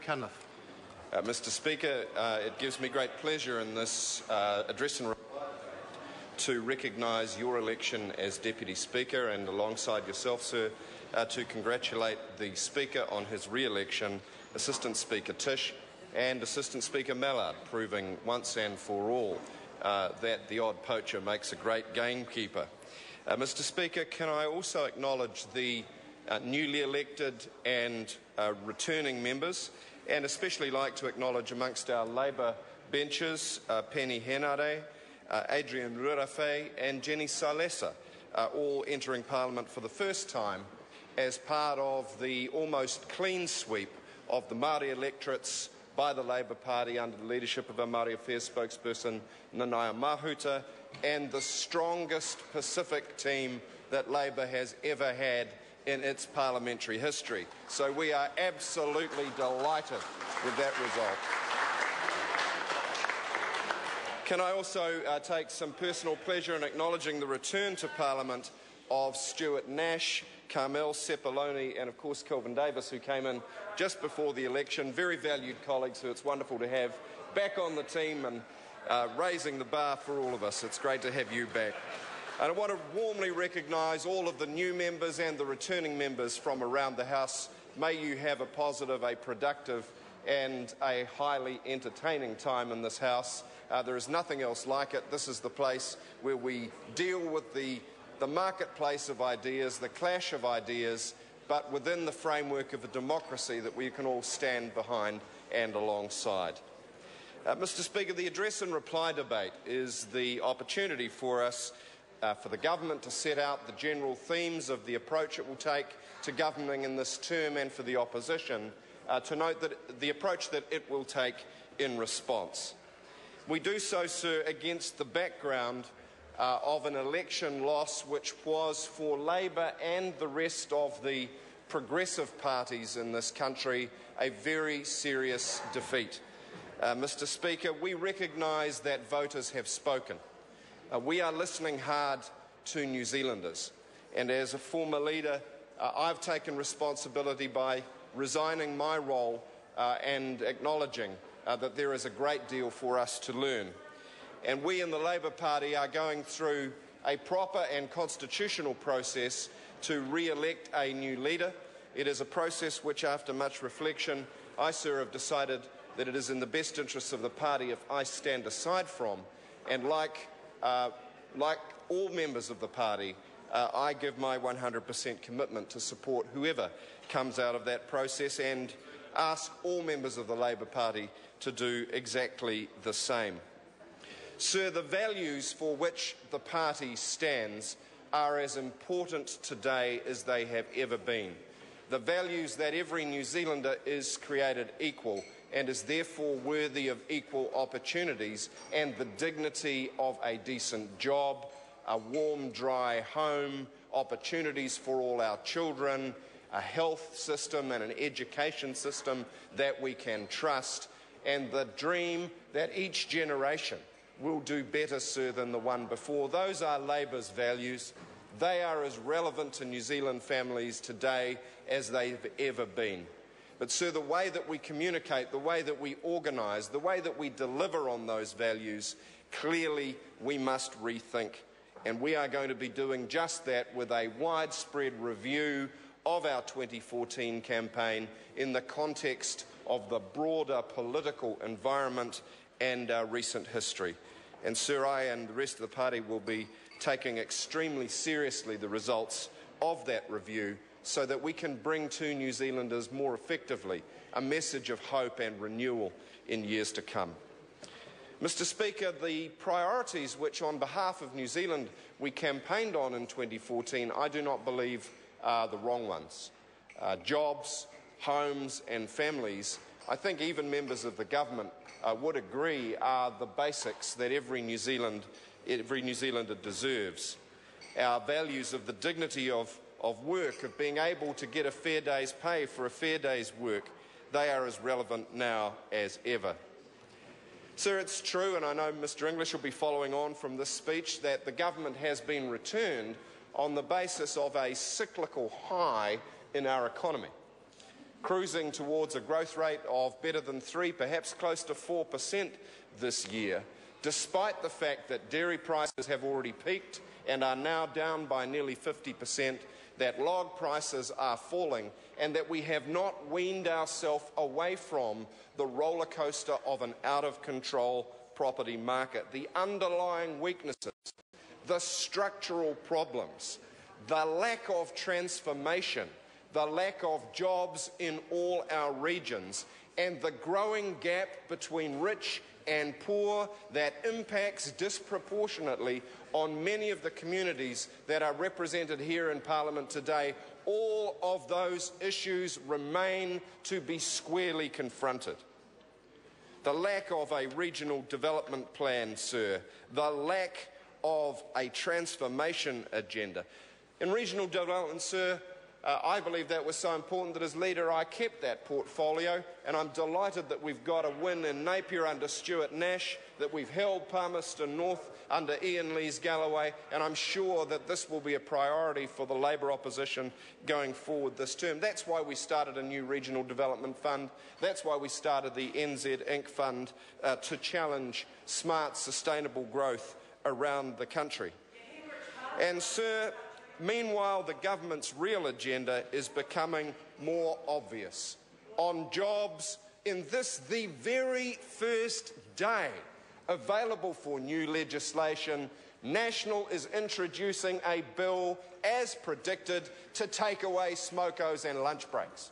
Cunliffe. Mr Speaker, it gives me great pleasure in this address and reply to recognise your election as Deputy Speaker and alongside yourself, sir, to congratulate the Speaker on his re-election, Assistant Speaker Tish and Assistant Speaker Mallard, proving once and for all that the odd poacher makes a great gamekeeper. Mr Speaker, can I also acknowledge the newly elected and returning members, and especially like to acknowledge amongst our Labour benches Penny Henare, Adrian Rurafe and Jenny Salesa, all entering Parliament for the first time as part of the almost clean sweep of the Māori electorates by the Labour Party under the leadership of our Māori Affairs spokesperson Nanaia Mahuta, and the strongest Pacific team that Labour has ever had in its parliamentary history. So we are absolutely delighted with that result. Can I also take some personal pleasure in acknowledging the return to Parliament of Stuart Nash, Carmel Sepuloni and of course Kelvin Davis, who came in just before the election. Very valued colleagues who it's wonderful to have back on the team and raising the bar for all of us. It's great to have you back. And I want to warmly recognise all of the new members and the returning members from around the House. May you have a positive, a productive and a highly entertaining time in this House. There is nothing else like it. This is the place where we deal with the marketplace of ideas, the clash of ideas, but within the framework of a democracy that we can all stand behind and alongside. Mr Speaker, the address and reply debate is the opportunity for us, for the government to set out the general themes of the approach it will take to governing in this term, and for the opposition to note that the approach that it will take in response. We do so, sir, against the background of an election loss which was for Labour and the rest of the progressive parties in this country a very serious defeat. Mr Speaker, we recognise that voters have spoken. We are listening hard to New Zealanders, and as a former leader I've taken responsibility by resigning my role and acknowledging that there is a great deal for us to learn. And we in the Labour Party are going through a proper and constitutional process to re-elect a new leader. It is a process which, after much reflection, I, sir, have decided that it is in the best interests of the party if I stand aside from, and like all members of the party, I give my 100% commitment to support whoever comes out of that process, and ask all members of the Labour Party to do exactly the same. Sir, the values for which the party stands are as important today as they have ever been. The values that every New Zealander is created equal and is therefore worthy of equal opportunities and the dignity of a decent job, a warm, dry home, opportunities for all our children, a health system and an education system that we can trust, and the dream that each generation will do better, sir, than the one before. Those are Labour's values. They are as relevant to New Zealand families today as they've ever been. But, sir, the way that we communicate, the way that we organise, the way that we deliver on those values, clearly we must rethink. And we are going to be doing just that with a widespread review of our 2014 campaign in the context of the broader political environment and our recent history. And, sir, I and the rest of the party will be taking extremely seriously the results of that review so that we can bring to New Zealanders more effectively a message of hope and renewal in years to come. Mr Speaker, the priorities which on behalf of New Zealand we campaigned on in 2014 I do not believe are the wrong ones. Jobs, homes and families, I think even members of the government would agree, are the basics that every New Zealander deserves. Our values of the dignity of work, of being able to get a fair day's pay for a fair day's work, they are as relevant now as ever. Sir, it's true, and I know Mr English will be following on from this speech, that the government has been returned on the basis of a cyclical high in our economy. cruising towards a growth rate of better than 3%, perhaps close to 4% this year, despite the fact that dairy prices have already peaked and are now down by nearly 50%, that log prices are falling, and that we have not weaned ourselves away from the roller coaster of an out-of-control property market. The underlying weaknesses, the structural problems, the lack of transformation, the lack of jobs in all our regions, and the growing gap between rich and poor that impacts disproportionately on many of the communities that are represented here in Parliament today. All of those issues remain to be squarely confronted. The lack of a regional development plan, sir, the lack of a transformation agenda. In regional development, sir, I believe that was so important that as leader I kept that portfolio, and I'm delighted that we've got a win in Napier under Stuart Nash, that we've held Palmerston North under Ian Lees-Galloway, and I'm sure that this will be a priority for the Labour opposition going forward this term. That's why we started a new regional development fund. That's why we started the NZ Inc. fund to challenge smart, sustainable growth around the country. And, sir, meanwhile, the government's real agenda is becoming more obvious. On jobs, in this, the very first day available for new legislation, National is introducing a bill, as predicted, to take away smokos and lunch breaks.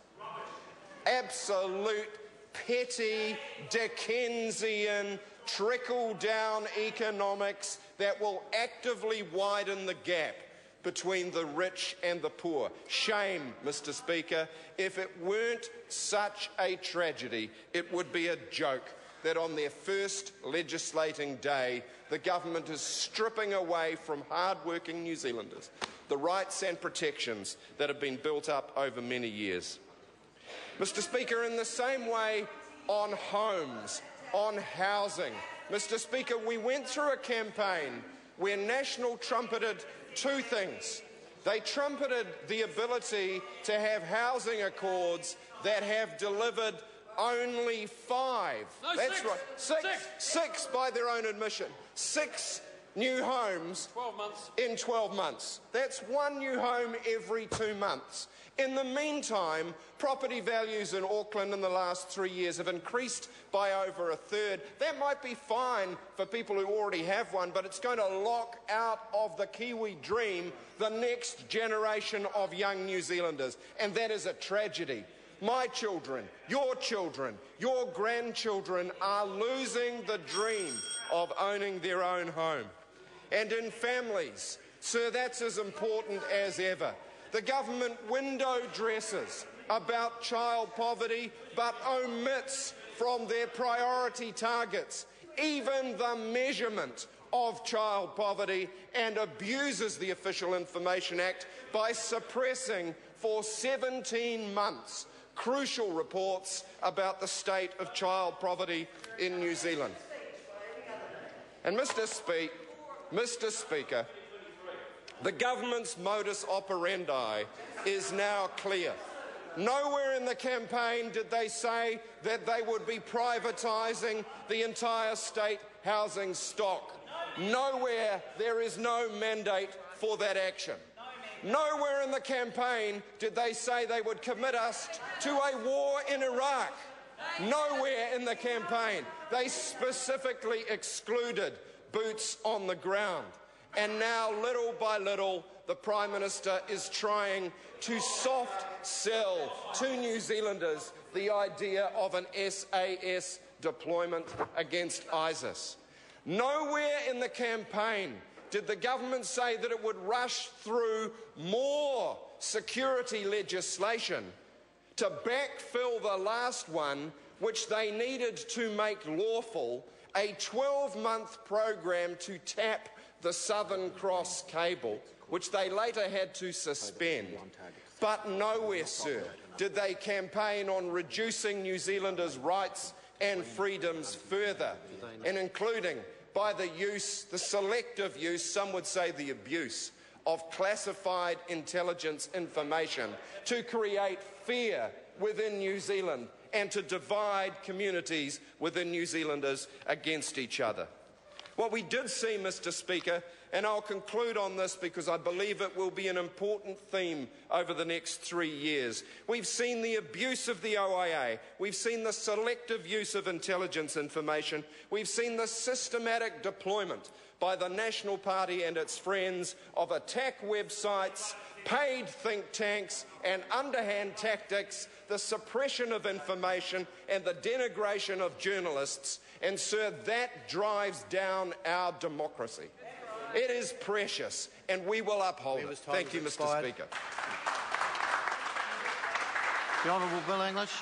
Absolute petty Dickensian trickle-down economics that will actively widen the gap between the rich and the poor. Shame, Mr. Speaker. If it weren't such a tragedy, it would be a joke that on their first legislating day, the government is stripping away from hard-working New Zealanders the rights and protections that have been built up over many years. Mr. Speaker, in the same way on homes, on housing, Mr. Speaker, we went through a campaign where National trumpeted two things. They trumpeted the ability to have housing accords that have delivered only 5. No, that's six. right. Six by their own admission. 6 new homes 12 months. in 12 months. That's 1 new home every 2 months. In the meantime, property values in Auckland in the last 3 years have increased by over 1/3. That might be fine for people who already have one, but it's going to lock out of the Kiwi dream the next generation of young New Zealanders, and that is a tragedy. My children, your grandchildren are losing the dream of owning their own home. And in families, sir, that's as important as ever. The government window dresses about child poverty, but omits from their priority targets even the measurement of child poverty, and abuses the Official Information Act by suppressing for 17 months crucial reports about the state of child poverty in New Zealand. And Mr. Speaker, the government's modus operandi is now clear. Nowhere in the campaign did they say that they would be privatising the entire state housing stock. Nowhere there is no mandate for that action. Nowhere in the campaign did they say they would commit us to a war in Iraq. Nowhere in the campaign. They specifically excluded boots on the ground. And now, little by little, the Prime Minister is trying to soft sell to New Zealanders the idea of an SAS deployment against ISIS. Nowhere in the campaign did the government say that it would rush through more security legislation to backfill the last one, which they needed to make lawful, a 12-month program to tap the Southern Cross cable, which they later had to suspend. But nowhere, sir, did they campaign on reducing New Zealanders' rights and freedoms further, and including by the selective use, some would say the abuse, of classified intelligence information to create fear within New Zealand and to divide communities within New Zealanders against each other. What we did see, Mr. Speaker, and I'll conclude on this because I believe it will be an important theme over the next 3 years. We've seen the abuse of the OIA. We've seen the selective use of intelligence information. We've seen the systematic deployment by the National Party and its friends of attack websites, paid think tanks and underhand tactics, the suppression of information and the denigration of journalists. And, sir, that drives down our democracy. It is precious, and we will uphold it. Thank you, Mr. Speaker. The Honourable Bill English.